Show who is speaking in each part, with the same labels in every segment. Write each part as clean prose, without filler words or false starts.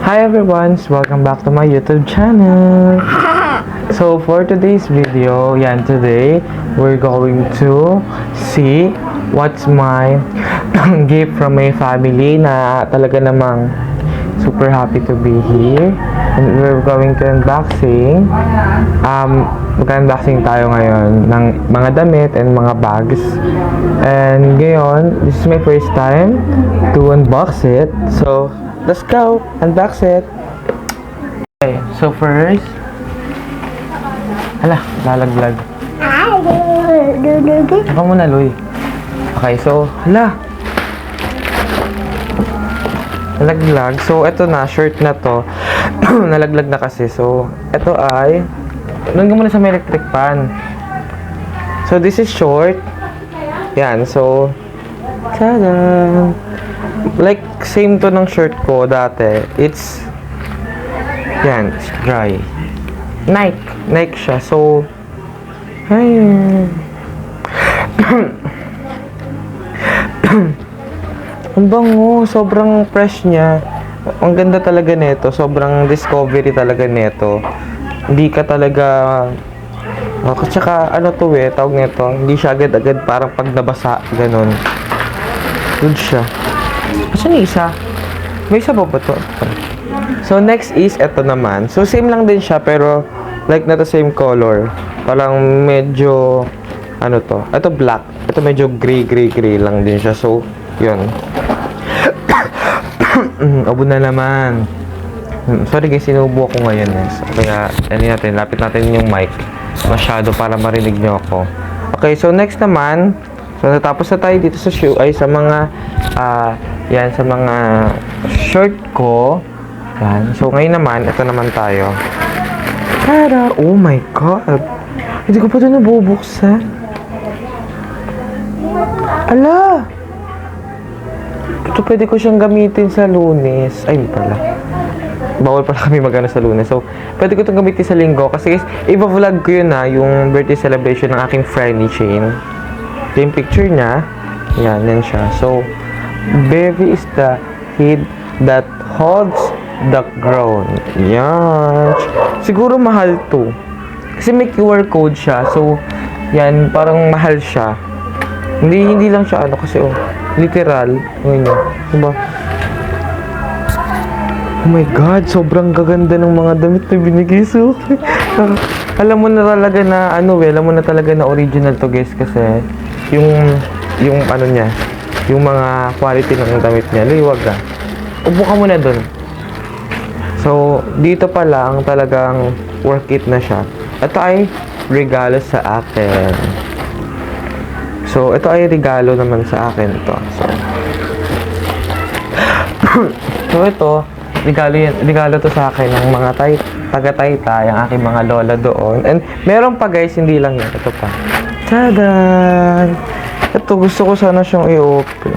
Speaker 1: Hi everyone, welcome back to my YouTube channel. So for today's video, today we're going to see what's my gift from my family na talaga namang super happy to be here. And we're going to unboxing. Mag-unboxing tayo ngayon ng mga damit and mga bags. And ngayon, this is my first time to unbox it. So, let's go! Unbox it! Okay, so first... Hala, lalaglag. Saka muna, Loy. Okay, so, hala! Nalaglag. So, eto na, shirt na to. Nalaglag na kasi. So, eto ay... Doon ka muna sa may electric fan. So, this is short. Yan, so... Tada! Like, same to ng shirt ko dati. It's... Yan, it's dry. Nike siya. So... Ay... Ang bango. Sobrang fresh niya. Ang ganda talaga nito. Sobrang discovery talaga nito. Hindi ka talaga... Tsaka ano to tawag nito. Hindi siya agad-agad parang pag nabasa. Ganon. Good siya. Asan yung isa? May isa ba to? So, next is ito naman. So, same lang din siya pero like na the same color. Parang medyo ano to? Ito black. Ito medyo gray lang din siya. So, yun. Abo na naman. Sorry guys, sinubo ako ngayon. So, kaya, lapit natin yung mic. Masyado para marinig nyo ako. Okay, so next naman. So, natapos na tayo dito sa shoe. Ay, sa mga, sa mga short ko. Yan. So, ngayon naman, ito naman tayo. Tada! Oh my God! Hindi ko pa ito nabubuksan. Ala! Ito pwede ko siyang gamitin sa Lunes. Ay, hindi pala. Bawal pala kami magana sa Lunes. So, pwede ko itong gamitin sa Linggo. Kasi guys, iba-vlog ko yun yung birthday celebration ng aking friend ni Shane. Yung picture niya. Yan siya. So, berry is the head that holds the crown. Yan. Siguro mahal to. Kasi may QR code siya. So, yan, parang mahal siya. Hindi lang siya kasi literal. Ngayon, diba? Oh my God, sobrang gaganda ng mga damit na binigay sa akin. Alam mo na talaga na alam mo na talaga na original to guys kasi yung ano niya, yung mga quality ng damit niya, liwag ka. Upo ka muna dun. So, dito pa lang talagang worth it na siya. Ito ay regalo sa akin. So, ito ay regalo naman sa akin to. So ito, regalo to sa akin ng mga taga-Taytay, ang aking mga lola doon. And meron pa guys, hindi lang yan. Ito pa. Tadan! Ito, gusto ko sana siyang i-open.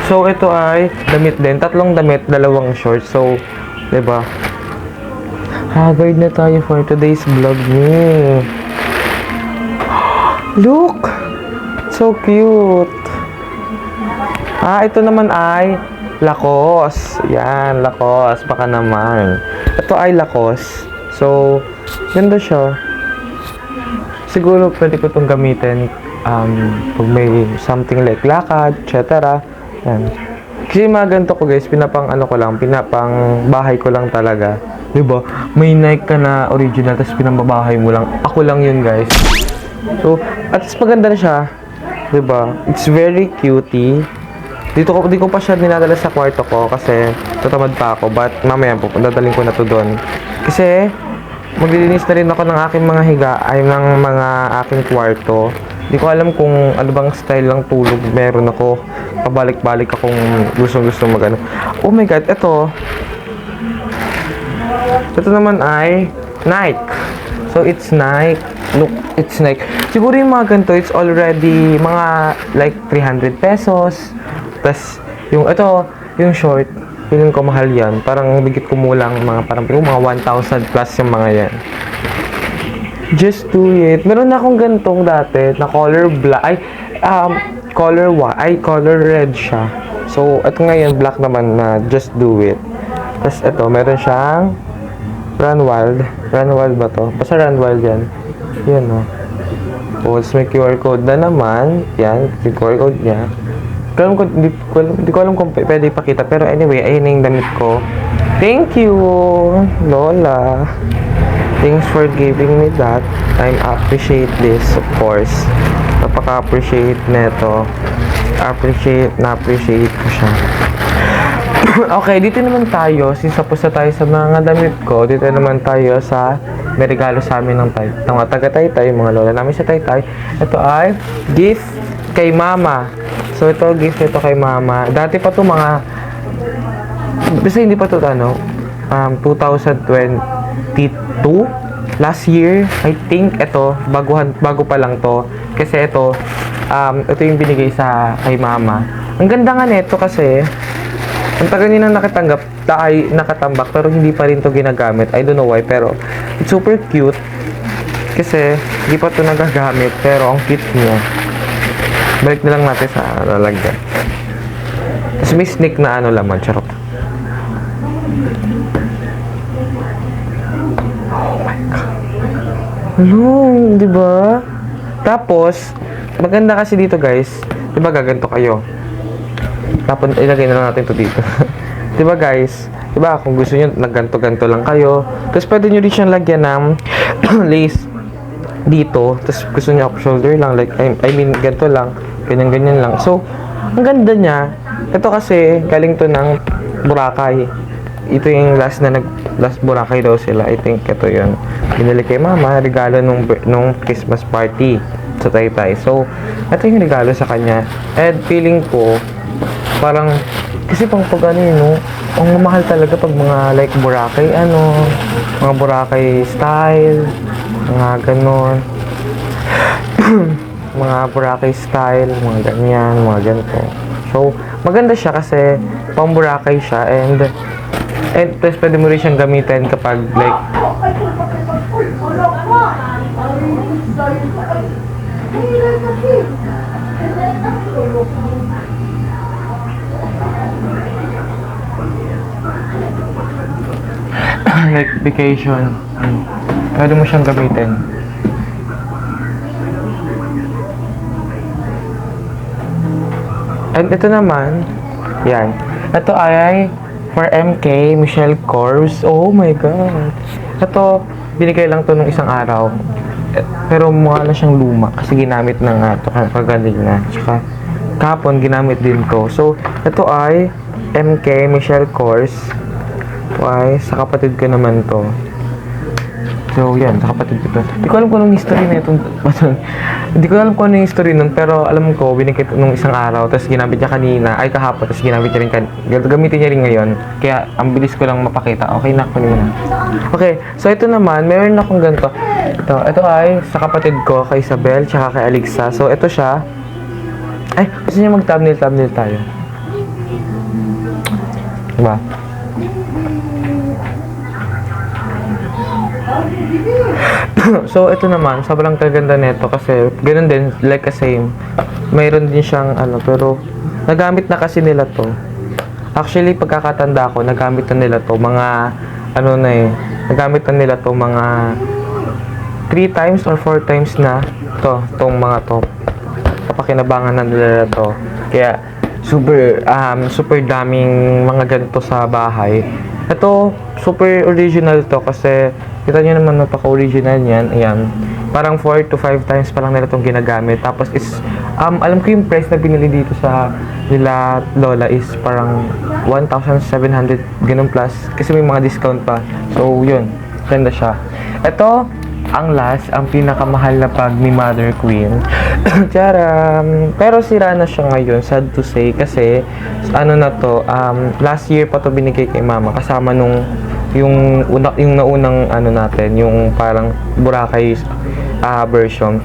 Speaker 1: So, ito ay damit din. 3 damit, 2 shorts. So, diba? Haggard na tayo for today's vlog ni. Look! So cute! Ito naman ay Lacoste. Yan, Lacoste. Baka naman. Ito ay Lacoste. So, ganda siya. Siguro pwede ko itong gamitin pag may something like lakad, etc. Yan. Kasi mga ganito ko guys, pinapang bahay ko lang talaga. Diba? May Nike ka na original, tapos pinambabahay mo lang. Ako lang yun guys. So, at least maganda na siya. Diba? It's very cutie. Di ko pa siya dinadala sa kwarto ko kasi tatamad pa ako. But mamaya po, dadaling ko na to doon. Kasi maglilinis na rin ako ng aking mga ng mga aking kwarto. Di ko alam kung ano bang style ng tulog meron ako. Pabalik-balik akong gusto magano. Oh my God, ito. Ito naman ay Nike. So it's Nike. Look, it's Nike. Siguro yung mga ganito, it's already mga like 300 pesos. Plus, yung short, feeling ko mahal yan. Parang bigit kumulang mga 1,000 plus yung mga yan. Just do it. Meron na akong gantong dati na color black. Color red siya. So, So, ito ngayon, black naman na Just Do It. Tapos, ito, meron siyang Run Wild. Run Wild ba to? Basta Run Wild yan. Yan, no. Tapos, may QR code na naman. Yan, yung QR code niya. Hindi ko alam kung pwede ipakita. Pero anyway, ayun na yung damit ko. Thank you, Lola. Thanks for giving me that. I appreciate this, of course. Napaka-appreciate neto. Na-appreciate ko siya. Okay, dito naman tayo. Since tapos na tayo sa mga damit ko, dito naman tayo sa may regalo sa amin ng mga taga-Taytay, mga lola namin sa Taytay. Ito ay gift kay mama. So, ito, gift ito kay mama. Dati pa to mga, basta hindi pa to 2022. Last year, I think ito, bago pa lang to. Kasi ito yung binigay sa kay mama. Ang ganda nga nito kasi, ang tagal niya nakatambak, pero hindi pa rin to ginagamit. I don't know why, pero it's super cute. Kasi, hindi pa to nagagamit, pero ang cute niya. Balik na lang natin sa lalagyan. Tapos may snake na laman, charot. Oh my God. Hello, di ba? Tapos, maganda kasi dito guys, di ba gaganto kayo? Tapos, ilagay na lang natin to dito. di ba guys? Di ba, kung gusto nyo, nagganto-ganto lang kayo. Tapos, pwede nyo rin siyang lagyan ng lace dito. Tapos, gusto nyo off shoulder lang. Like, I mean, ganto lang. Ganyan-ganyan lang. So, ang ganda niya. Ito kasi, galing to ng Boracay. Ito yung last Boracay daw sila. I think ito yun. Binili kay mama, regalo nung Christmas party sa Taytay. So, ito yung regalo sa kanya. And feeling ko, parang, kasi pag ang mahal talaga pag mga like Boracay, mga Boracay style, mga ganon. mga Boracay style, mga ganyan, mga ganito. So, maganda siya kasi pang Boracay siya and plus pwede mo rin siyang gamitin kapag like like vacation. Pwede mo siyang gamitin. And ito naman, yan. Ito ay for MK Michelle Kors. Oh my God. Ito, binigay lang to nung isang araw. Pero mukha na siyang luma kasi ginamit na nga ito kagaling na. Tsaka kahapon ginamit din to. So, ito ay MK Michelle Kors. Why? Sa kapatid ko naman to. So, yan. Sa kapatid ko to. Hindi ko alam kung anong history na itong hindi ko alam kung anong history nun. Pero alam ko, binigay nung isang araw. Tapos ginamit niya kanina. Ay, kahapon. Tapos ginamit niya rin gamitin niya rin ngayon. Kaya, ang bilis ko lang mapakita. Okay na, kunin mo na. Okay. So, ito naman. Meron akong ganito. Ito ay sa kapatid ko, kay Isabel, tsaka kay Alexa. So, ito siya. Ay, gusto niya mag-thumbnail tayo. Diba? So, ito naman, sobrang kaganda nito kasi ganun din, like a same. Mayroon din siyang pero nagamit na kasi nila to. Actually, pagkakatanda ko, nagamit na nila to mga nagamit na nila to mga 3 times or 4 times na tong mga to. Kapakinabangan na nila to. Kaya super daming mga ganito sa bahay. Ito, super original to kasi kita nyo naman napaka-original niyan. Ayan. Parang 4 to 5 times pa lang nila itong ginagamit. Tapos alam ko yung price na binili dito sa nila Lola is parang 1,700 ganun plus. Kasi may mga discount pa. So, yun. Ganda siya. Ito, ang pinakamahal na bag ni Mother Queen. Charam! Pero sira na siya ngayon, sad to say, kasi last year pa to binigay kay mama, kasama yung naunang natin, yung parang Boracay version.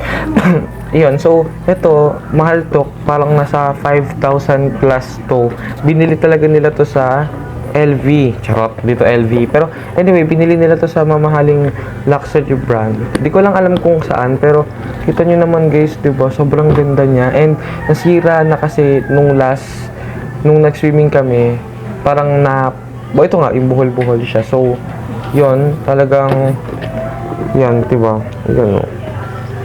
Speaker 1: Iyon, so, ito, mahal to, parang nasa 5,000 plus to. Binili talaga nila to sa LV. Charot, dito LV. Pero, anyway, binili nila to sa mamahaling luxury brand. Hindi ko lang alam kung saan, pero kita nyo naman guys, diba? Sobrang ganda niya. And, nasira na kasi nung last nung nag-swimming kami, parang ito nga, yung buhol-buhol siya. So, yon talagang, yan, diba? Yan, o.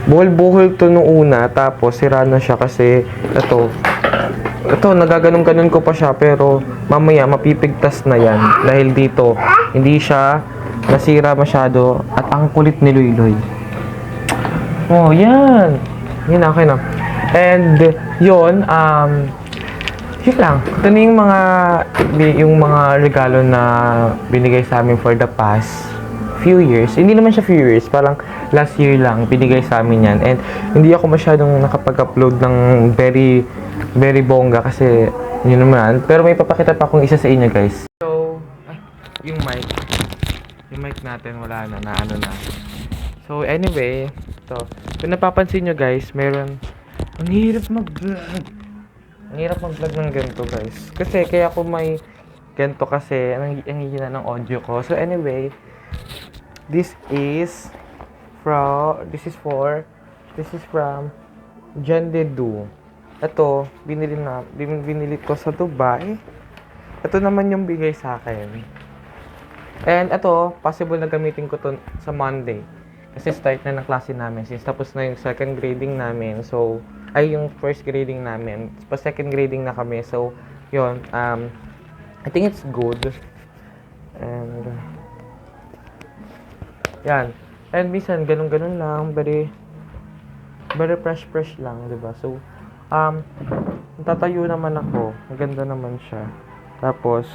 Speaker 1: Buhol-buhol to nung una, tapos sira na siya kasi, ito, nagaganon-ganon ko pa siya, pero mamaya, mapipigtas na yan. Dahil dito, hindi siya nasira masyado, at ang kulit ni Loy-Loy. Oh, yan. Yan, okay na. And, yun lang. Ito na yung mga regalo na binigay sa amin for the past few years. Hindi naman siya few years, parang last year lang binigay sa amin yan. And, hindi ako masyadong nakapag-upload ng very, very bongga kasi, yun naman. Pero may papakita pa akong isa sa inyo, guys. So, yung mic natin, wala na, ano na. So, anyway, kung napapansin nyo guys, ang hirap mag-vlog. Ang hirap mag-vlog ng ganito guys. Kasi, kaya ako may ganito kasi, ang hihina ng audio ko. So, anyway, this is from John Dedu. Ito, binili ko sa Dubai. Ito naman yung bigay sa akin. And ito, possible na gamitin ko to sa Monday. Kasi start na ng klase namin. Since tapos na yung second grading namin. So, yung first grading namin. Pa second grading na kami. So, yun. I think it's good. And, yan. And minsan, ganun-ganun lang. Very fresh lang, diba? So, tatayo naman ako. Maganda naman siya. Tapos,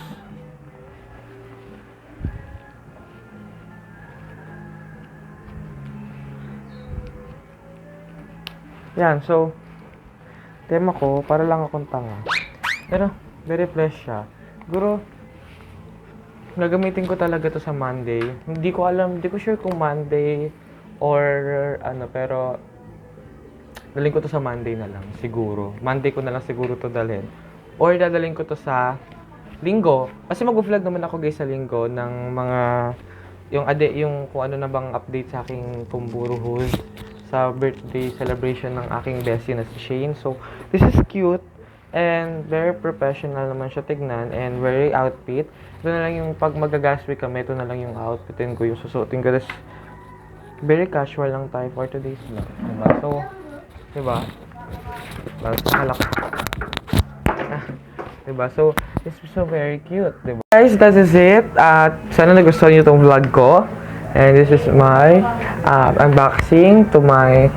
Speaker 1: yan, so, tema ko, para lang akong tanga. Pero, very fresh siya. Siguro, nagamitin ko talaga to sa Monday. Hindi ko sure kung Monday or pero, dalhin ko to sa Monday na lang, siguro. Monday ko na lang siguro to dalhin. Or, dadalhin ko to sa Linggo. Kasi mag-vlog naman ako guys sa Linggo ng mga, yung kung ano na bang update sa aking Kumburuhul sa birthday celebration ng aking bestie na si Shane. So, this is cute and very professional naman siya tignan and very outfit. Ito na lang yung pag mag-gasweek kami, ito na lang yung outfitin ko, yung susuotin ko. This very casual lang tayo for today's vlog. Diba? So, diba? Halak. Diba? So, this is so very cute. Diba? Guys, that is it. At sana nagustuhan niyo itong vlog ko. And this is my unboxing to my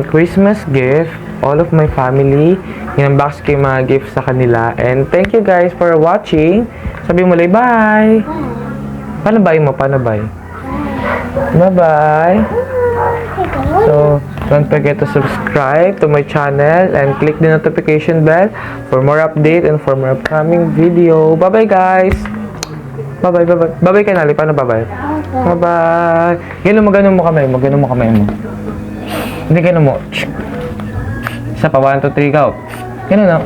Speaker 1: Christmas gift. All of my family. In-unbox ko yung mga gifts sa kanila. And thank you guys for watching. Sabi mo lang, bye! Paano bye mo? Bye-bye! So, don't forget to subscribe to my channel and click the notification bell for more update and for more upcoming video. Bye-bye guys! Bye-bye. Bye-bye ka, Nali. Paano bye-bye? Bye-bye. Magano mo kamay mo. Hindi, gano'n mo. Isa pa, 1, 2, 3, go. Gano'n na.